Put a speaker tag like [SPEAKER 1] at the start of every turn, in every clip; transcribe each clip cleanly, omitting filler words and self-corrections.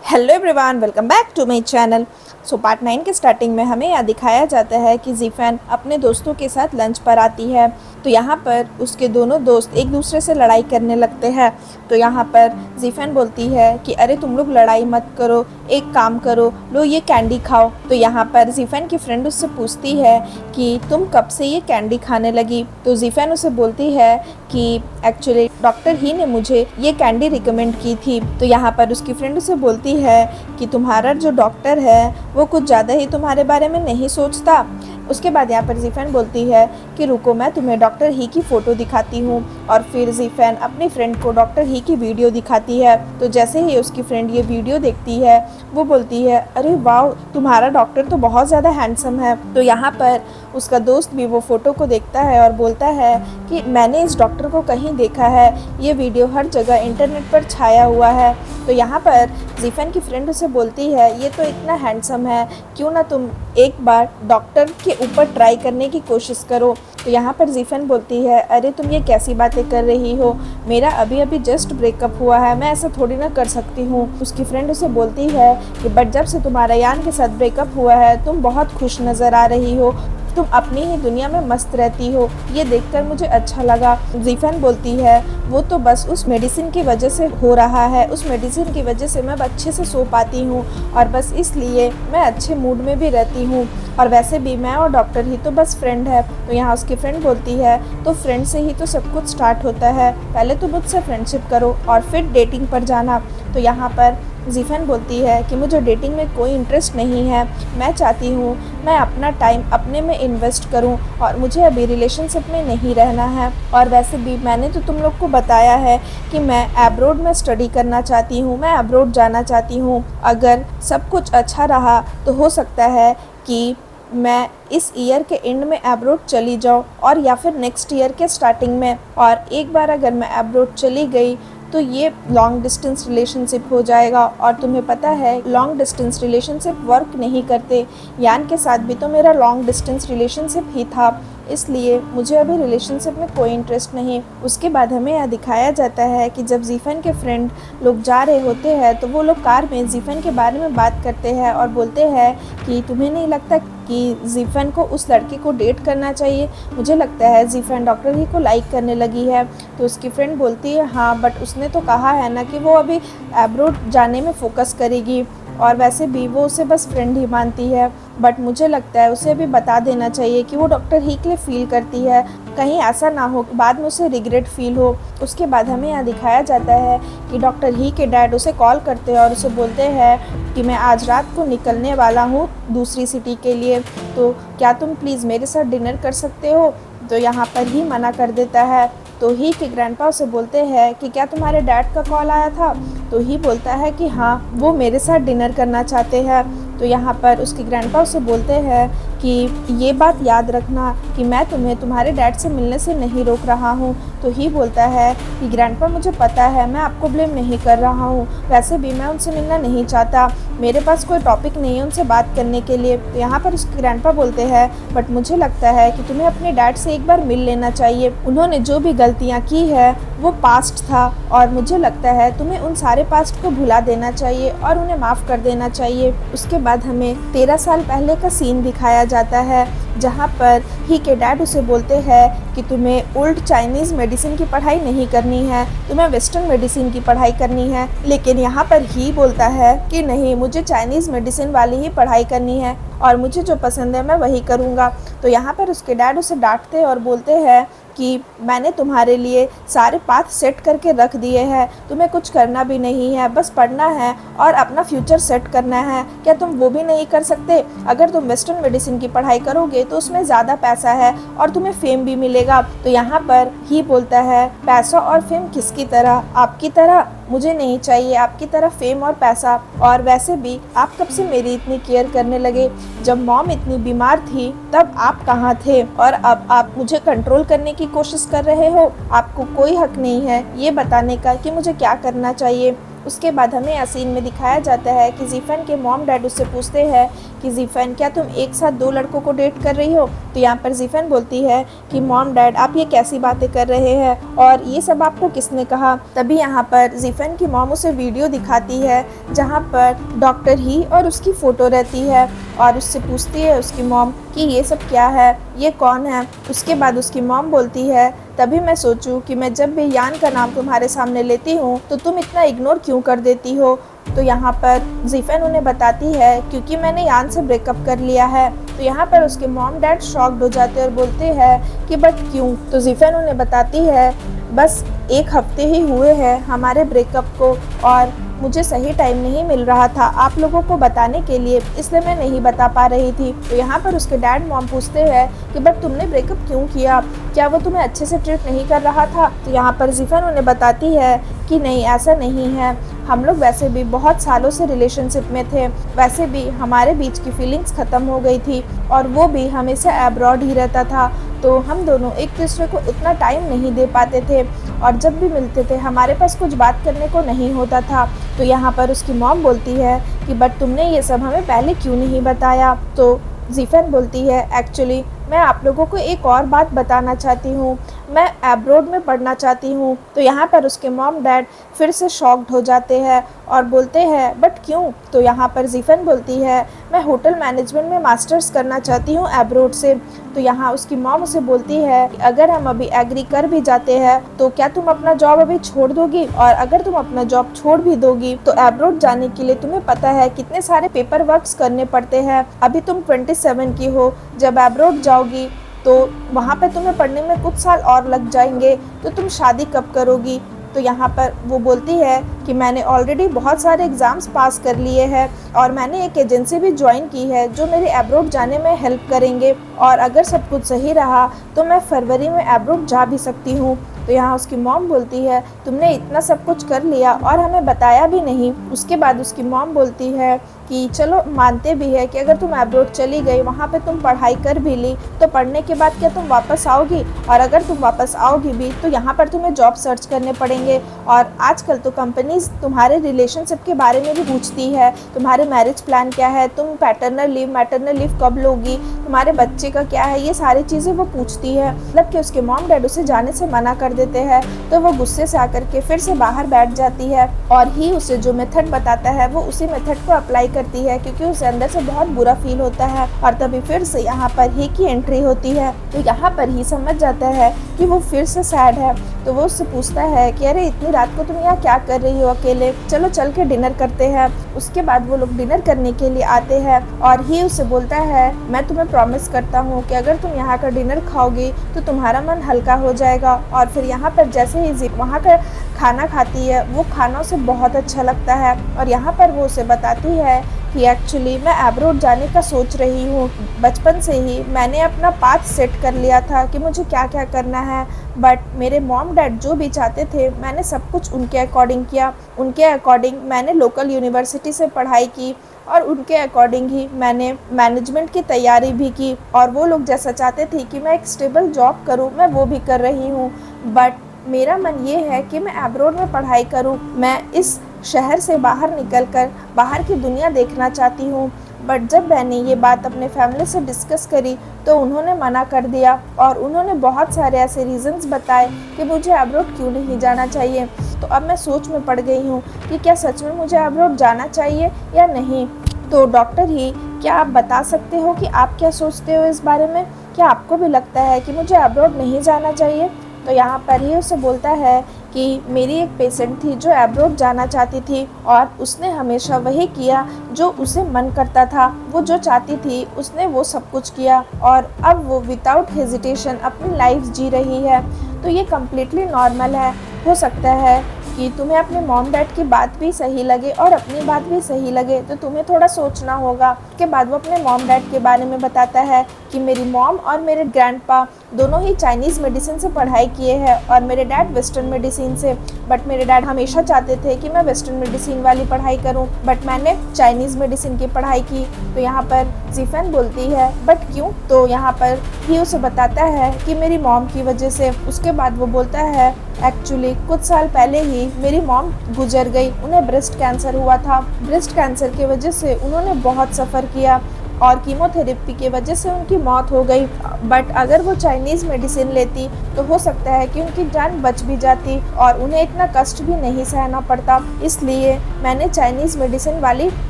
[SPEAKER 1] Hello everyone, welcome back to my channel. So part 9 के starting में हमें यह दिखाया जाता है कि जीफेन अपने दोस्तों के साथ लंच पर आती है। तो यहाँ पर उसके दोनों दोस्त एक दूसरे से लड़ाई करने लगते हैं। तो यहाँ पर जीफेन बोलती है कि अरे तुम लोग लड़ाई मत करो, एक काम करो, लो ये कैंडी खाओ। तो यहाँ पर जीफेन की फ्रेंड उससे पूछती है कि तुम कब से ये कैंडी खाने लगी। तो जीफेन उसे बोलती है कि एक्चुअली डॉक्टर ही ने मुझे ये कैंडी रिकमेंड की थी। तो यहाँ पर उसकी फ्रेंड उसे बोलती है कि तुम्हारा जो डॉक्टर है वो कुछ ज़्यादा ही तुम्हारे बारे में नहीं सोचता। उसके बाद यहाँ पर जीफेन बोलती है कि रुको, मैं तुम्हें डॉक्टर ही की फ़ोटो दिखाती हूँ। और फिर जीफेन अपनी फ्रेंड को डॉक्टर ही की वीडियो दिखाती है। तो जैसे ही उसकी फ्रेंड ये वीडियो देखती है वो बोलती है अरे वाह, तुम्हारा डॉक्टर तो बहुत ज़्यादा हैंडसम है। तो यहाँ पर उसका दोस्त भी वो फ़ोटो को देखता है और बोलता है कि मैंने इस डॉक्टर को कहीं देखा है, ये वीडियो हर जगह इंटरनेट पर छाया हुआ है। तो यहाँ पर जीफेन की फ्रेंड उसे बोलती है ये तो इतना हैंडसम है, क्यों ना तुम एक बार डॉक्टर के ऊपर ट्राई करने की कोशिश करो। तो यहाँ पर जीफेन बोलती है अरे तुम ये कैसी बातें कर रही हो, मेरा अभी अभी जस्ट ब्रेकअप हुआ है, मैं ऐसा थोड़ी ना कर सकती हूँ। उसकी फ्रेंड उसे बोलती है कि बट जब से तुम्हारा यान के साथ ब्रेकअप हुआ है तुम बहुत खुश नज़र आ रही हो, तुम अपनी ही दुनिया में मस्त रहती हो, ये देखकर मुझे अच्छा लगा। जीफेन बोलती है वो तो बस उस मेडिसिन की वजह से हो रहा है, उस मेडिसिन की वजह से मैं अच्छे से सो पाती हूँ और बस इसलिए मैं अच्छे मूड में भी रहती हूँ, और वैसे भी मैं और डॉक्टर ही तो बस फ्रेंड है। तो यहाँ उसकी फ्रेंड बोलती है तो फ्रेंड से ही तो सब कुछ स्टार्ट होता है, पहले तो मुझसे फ्रेंडशिप करो और फिर डेटिंग पर जाना। तो यहाँ पर जीफेन बोलती है कि मुझे डेटिंग में कोई इंटरेस्ट नहीं है, मैं चाहती हूँ मैं अपना टाइम अपने में इन्वेस्ट करूँ और मुझे अभी रिलेशनशिप में नहीं रहना है। और वैसे भी मैंने तो तुम लोग को बताया है कि मैं अब्रॉड में स्टडी करना चाहती हूँ, मैं अब्रॉड जाना चाहती हूँ। अगर सब कुछ अच्छा रहा तो हो सकता है कि मैं इस ईयर के एंड में अब्रॉड चली जाऊँ और या फिर नेक्स्ट ईयर के स्टार्टिंग में। और एक बार अगर मैं अब्रॉड चली गई तो ये लॉन्ग डिस्टेंस रिलेशनशिप हो जाएगा, और तुम्हें पता है लॉन्ग डिस्टेंस रिलेशनशिप वर्क नहीं करते। यान के साथ भी तो मेरा लॉन्ग डिस्टेंस रिलेशनशिप ही था, इसलिए मुझे अभी रिलेशनशिप में कोई इंटरेस्ट नहीं। उसके बाद हमें यह दिखाया जाता है कि जब जीफेन के फ्रेंड लोग जा रहे होते हैं तो वो लोग कार में जीफेन के बारे में बात करते हैं और बोलते हैं कि तुम्हें नहीं लगता कि जीफेन को उस लड़के को डेट करना चाहिए, मुझे लगता है जीफेन डॉक्टर ही को लाइक करने लगी है। तो उसकी फ्रेंड बोलती है हाँ, बट उसने तो कहा है ना कि वो अभी अब्रॉड जाने में फोकस करेगी, और वैसे भी वो उसे बस फ्रेंड ही मानती है। बट मुझे लगता है उसे भी बता देना चाहिए कि वो डॉक्टर ही के लिए फ़ील करती है, कहीं ऐसा ना हो कि बाद में उसे रिग्रेट फील हो। उसके बाद हमें यहाँ दिखाया जाता है कि डॉक्टर ही के डैड उसे कॉल करते हैं और उसे बोलते हैं कि मैं आज रात को निकलने वाला हूँ दूसरी सिटी के लिए, तो क्या तुम प्लीज़ मेरे साथ डिनर कर सकते हो। तो यहाँ पर ही मना कर देता है। तो ही के ग्रैंडपा उसे बोलते हैं कि क्या तुम्हारे डैड का कॉल आया था। तो ही बोलता है कि हाँ, वो मेरे साथ डिनर करना चाहते हैं। तो यहाँ पर उसके ग्रैंडपा उसे बोलते हैं कि ये बात याद रखना कि मैं तुम्हें तुम्हारे डैड से मिलने से नहीं रोक रहा हूँ। तो ही बोलता है कि ग्रैंडपा मुझे पता है, मैं आपको ब्लेम नहीं कर रहा हूँ, वैसे भी मैं उनसे मिलना नहीं चाहता, मेरे पास कोई टॉपिक नहीं है उनसे बात करने के लिए। तो यहाँ पर उसके ग्रैंडपा बोलते हैं बट मुझे लगता है कि तुम्हें अपने डैड से एक बार मिल लेना चाहिए, उन्होंने जो भी गलतियाँ की है वो पास्ट था, और मुझे लगता है तुम्हें उन सारे पास्ट को भुला देना चाहिए और उन्हें माफ़ कर देना चाहिए। उसके बाद हमें 13 साल पहले का सीन दिखाया जाता है जहाँ पर ही के डैड उसे बोलते हैं कि तुम्हें ओल्ड चाइनीज़ मेडिसिन की पढ़ाई नहीं करनी है, तुम्हें वेस्टर्न मेडिसिन की पढ़ाई करनी है। लेकिन यहाँ पर ही बोलता है कि नहीं, मुझे चाइनीज़ मेडिसिन वाली ही पढ़ाई करनी है और मुझे जो पसंद है मैं वही करूँगा। तो यहाँ पर उसके डैड उसे डांटते और बोलते हैं कि मैंने तुम्हारे लिए सारे पाथ सेट करके रख दिए हैं, तुम्हें कुछ करना भी नहीं है, बस पढ़ना है और अपना फ्यूचर सेट करना है, क्या तुम वो भी नहीं कर सकते। अगर तुम वेस्टर्न मेडिसिन की पढ़ाई करोगे तो उसमें ज़्यादा पैसा है और तुम्हें फेम भी मिलेगा। तो यहाँ पर ही बोलता है पैसा और फेम किसकी तरह, आपकी तरह, मुझे नहीं चाहिए आपकी तरह फेम और पैसा, और वैसे भी आप कब से मेरी इतनी केयर करने लगे, जब मॉम इतनी बीमार थी तब आप कहाँ थे, और अब आप मुझे कंट्रोल करने की कोशिश कर रहे हो। आपको कोई हक नहीं है ये बताने का कि मुझे क्या करना चाहिए। उसके बाद हमें यहाँ सीन में दिखाया जाता है कि जीफन के मॉम डैड उससे पूछते हैं कि जीफन क्या तुम एक साथ 2 लड़कों को डेट कर रही हो। तो यहाँ पर जीफन बोलती है कि मॉम डैड आप ये कैसी बातें कर रहे हैं और ये सब आपको किसने कहा। तभी यहाँ पर जीफन की मॉम उसे वीडियो दिखाती है जहाँ पर डॉक्टर ही और उसकी फ़ोटो रहती है और उससे पूछती है उसकी मॉम कि ये सब क्या है, ये कौन है। उसके बाद उसकी मॉम बोलती है तभी मैं सोचूं कि मैं जब भी यान का नाम तुम्हारे सामने लेती हूँ तो तुम इतना इग्नोर क्यों कर देती हो। तो यहाँ पर जीफन उन्हें बताती है क्योंकि मैंने यान से ब्रेकअप कर लिया है। तो यहाँ पर उसके मॉम डैड शॉक्ड हो जाते हैं और बोलते हैं कि बट क्यों। तो जीफन उन्हें बताती है बस 1 हफ्ते ही हुए हैं हमारे ब्रेकअप को और मुझे सही टाइम नहीं मिल रहा था आप लोगों को बताने के लिए, इसलिए मैं नहीं बता पा रही थी। तो यहाँ पर उसके डैड मॉम पूछते हैं कि बट तुमने ब्रेकअप क्यों किया, क्या वो तुम्हें अच्छे से ट्रीट नहीं कर रहा था। तो यहाँ पर जीफन उन्हें बताती है कि नहीं ऐसा नहीं है, हम लोग वैसे भी बहुत सालों से रिलेशनशिप में थे, वैसे भी हमारे बीच की फीलिंग्स ख़त्म हो गई थी और वो भी हमेशा अब्रॉड ही रहता था, तो हम दोनों एक दूसरे को उतना टाइम नहीं दे पाते थे और जब भी मिलते थे हमारे पास कुछ बात करने को नहीं होता था। तो यहाँ पर उसकी मॉम बोलती है कि बट तुमने ये सब हमें पहले क्यों नहीं बताया। तो जीफन बोलती है एक्चुअली मैं आप लोगों को एक और बात बताना चाहती हूँ, मैं अब्रॉड में पढ़ना चाहती हूँ। तो यहाँ पर उसके मॉम डैड फिर से शॉक्ड हो जाते हैं और बोलते हैं बट क्यों। तो यहाँ पर जीफन बोलती है मैं होटल मैनेजमेंट में मास्टर्स करना चाहती हूँ अब्रॉड से। तो यहाँ उसकी मॉम उसे बोलती है कि अगर हम अभी एग्री कर भी जाते हैं तो क्या तुम अपना जॉब अभी छोड़ दोगी, और अगर तुम अपना जॉब छोड़ भी दोगी तो अब्रॉड जाने के लिए तुम्हें पता है कितने सारे पेपर वर्क्स करने पड़ते हैं। अभी तुम 27 की हो, जब अब्रॉड जाओगी तो वहाँ पे तुम्हें पढ़ने में कुछ साल और लग जाएंगे, तो तुम शादी कब करोगी। तो यहाँ पर वो बोलती है कि मैंने ऑलरेडी बहुत सारे एग्ज़ाम्स पास कर लिए हैं और मैंने एक एजेंसी भी ज्वाइन की है जो मेरे अब्रॉड जाने में हेल्प करेंगे, और अगर सब कुछ सही रहा तो मैं फरवरी में अब्रॉड जा भी सकती हूँ। तो यहाँ उसकी मॉम बोलती है तुमने इतना सब कुछ कर लिया और हमें बताया भी नहीं। उसके बाद उसकी मॉम बोलती है कि चलो मानते भी है कि अगर तुम अब्रॉड चली गई, वहाँ पे तुम पढ़ाई कर भी ली, तो पढ़ने के बाद क्या तुम वापस आओगी, और अगर तुम वापस आओगी भी तो यहाँ पर तुम्हें जॉब सर्च करने पड़ेंगे। और आजकल तो कंपनीज तुम्हारे रिलेशनशिप के बारे में भी पूछती है, तुम्हारे मैरिज प्लान क्या है, तुम पैटर्नल लीव मैटरनल लीव कब लोगी, तुम्हारे बच्चे का क्या है, ये सारी चीज़ें वो पूछती है। मतलब कि उसके मॉम डैड उसे जाने से मना कर देते हैं, तो वो गुस्से से आकर के फिर से बाहर बैठ जाती है और ही उसे जो मेथड बताता है वो उसी मेथड को अप्लाई करती है, क्योंकि उसे अंदर से बहुत बुरा फील होता है। और तभी फिर से यहाँ पर ही की एंट्री होती है। तो यहाँ पर ही समझ जाता है कि वो फिर से सैड है। तो वो उससे पूछता है कि अरे इतनी रात को तुम यहाँ क्या कर रही हो अकेले, चलो चल के डिनर करते हैं। उसके बाद वो लोग डिनर करने के लिए आते हैं और ही उसे बोलता है मैं तुम्हें प्रॉमिस करता हूँ कि अगर तुम यहाँ का डिनर खाओगी तो तुम्हारा मन हल्का हो जाएगा। और फिर यहाँ पर जैसे ही वहाँ का खाना खाती है वो खाना उसे बहुत अच्छा लगता है, और यहाँ पर वो उसे बताती है कि एक्चुअली मैं अब्रॉड जाने का सोच रही हूँ। बचपन से ही मैंने अपना पाथ सेट कर लिया था कि मुझे क्या क्या करना है, बट मेरे मॉम डैड जो भी चाहते थे मैंने सब कुछ उनके अकॉर्डिंग किया। उनके अकॉर्डिंग मैंने लोकल यूनिवर्सिटी से पढ़ाई की और उनके अकॉर्डिंग ही मैंने मैनेजमेंट की तैयारी भी की, और वो लोग जैसा चाहते थे कि मैं एक स्टेबल जॉब करूँ मैं वो भी कर रही हूँ। बट मेरा मन ये है कि मैं अब्रॉड में पढ़ाई करूँ, मैं इस शहर से बाहर निकलकर बाहर की दुनिया देखना चाहती हूँ। बट जब मैंने ये बात अपने फैमिली से डिस्कस करी तो उन्होंने मना कर दिया, और उन्होंने बहुत सारे ऐसे रीज़न्स बताए कि मुझे अब्रॉड क्यों नहीं जाना चाहिए। तो अब मैं सोच में पड़ गई हूँ कि क्या सच में मुझे अब्रॉड जाना चाहिए या नहीं। तो डॉक्टर ही, क्या आप बता सकते हो कि आप क्या सोचते हो इस बारे में, क्या आपको भी लगता है कि मुझे अब्रॉड नहीं जाना चाहिए। तो यहाँ पर ही उसे बोलता है कि मेरी एक पेशेंट थी जो अब्रॉड जाना चाहती थी और उसने हमेशा वही किया जो उसे मन करता था, वो जो चाहती थी उसने वो सब कुछ किया, और अब वो विदाउट हेजिटेशन अपनी लाइफ जी रही है। तो ये कम्प्लीटली नॉर्मल है। हो सकता है कि तुम्हें अपने मॉम डैड की बात भी सही लगे और अपनी बात भी सही लगे, तो तुम्हें थोड़ा सोचना होगा। उसके बाद वो अपने मॉम डैड के बारे में बताता है कि मेरी मॉम और मेरे ग्रैंडपा दोनों ही चाइनीज़ मेडिसिन से पढ़ाई किए हैं और मेरे डैड वेस्टर्न मेडिसिन से। बट मेरे डैड हमेशा चाहते थे कि मैं वेस्टर्न मेडिसिन वाली पढ़ाई करूं, बट मैंने चाइनीज़ मेडिसिन की पढ़ाई की। तो यहाँ पर जीफन बोलती है बट क्यों। तो यहाँ पर ही उसे बताता है कि मेरी मॉम की वजह से। उसके बाद वो बोलता है एक्चुअली कुछ साल पहले ही मेरी मॉम गुजर गई। उन्हें ब्रेस्ट कैंसर हुआ था। ब्रेस्ट कैंसर की वजह से उन्होंने बहुत सफ़र किया और कीमोथेरेपी की वजह से उनकी मौत हो गई। बट अगर वो चाइनीज़ मेडिसिन लेती तो हो सकता है कि उनकी जान बच भी जाती और उन्हें इतना कष्ट भी नहीं सहना पड़ता। इसलिए मैंने चाइनीज़ मेडिसिन वाली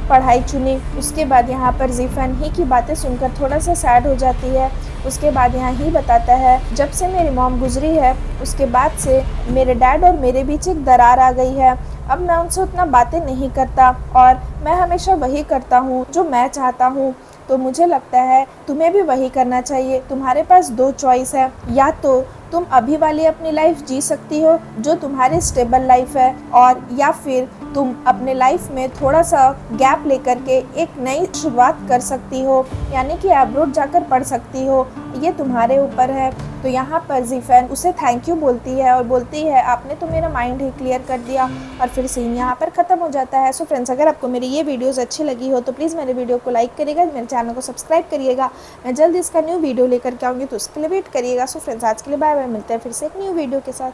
[SPEAKER 1] पढ़ाई चुनी। उसके बाद यहाँ पर ज़ीफ़ैन ही की बातें सुनकर थोड़ा सा सैड हो जाती है। उसके बाद यहाँ ही बताता है, जब से मेरी मॉम गुजरी है उसके बाद से मेरे डैड और मेरे बीच एक दरार आ गई है। अब मैं उनसे उतना बातें नहीं करता और मैं हमेशा वही करता हूँ जो मैं चाहता हूँ। तो मुझे लगता है तुम्हें भी वही करना चाहिए। तुम्हारे पास दो चॉइस है, या तो तुम अभी वाली अपनी लाइफ जी सकती हो जो तुम्हारी स्टेबल लाइफ है, और या फिर तुम अपने लाइफ में थोड़ा सा गैप लेकर के एक नई शुरुआत कर सकती हो, यानी कि अब्रॉड जाकर पढ़ सकती हो। ये तुम्हारे ऊपर है। तो यहाँ पर ज़ीफ़ैन उसे थैंक यू बोलती है और बोलती है आपने तो मेरा माइंड ही क्लियर कर दिया, और फिर सीन यहाँ पर ख़त्म हो जाता है। सो फ्रेंड्स, अगर आपको मेरी ये वीडियोस अच्छी लगी हो तो प्लीज़ मेरे वीडियो को लाइक करिएगा, मेरे चैनल को सब्सक्राइब करिएगा। मैं जल्द इसका न्यू वीडियो लेकर के आऊँगी तो उसके लिए वेट करिएगा। सो फ्रेंड्स, आज के लिए बाय बाय, मिलते हैं फिर से एक न्यू वीडियो के साथ।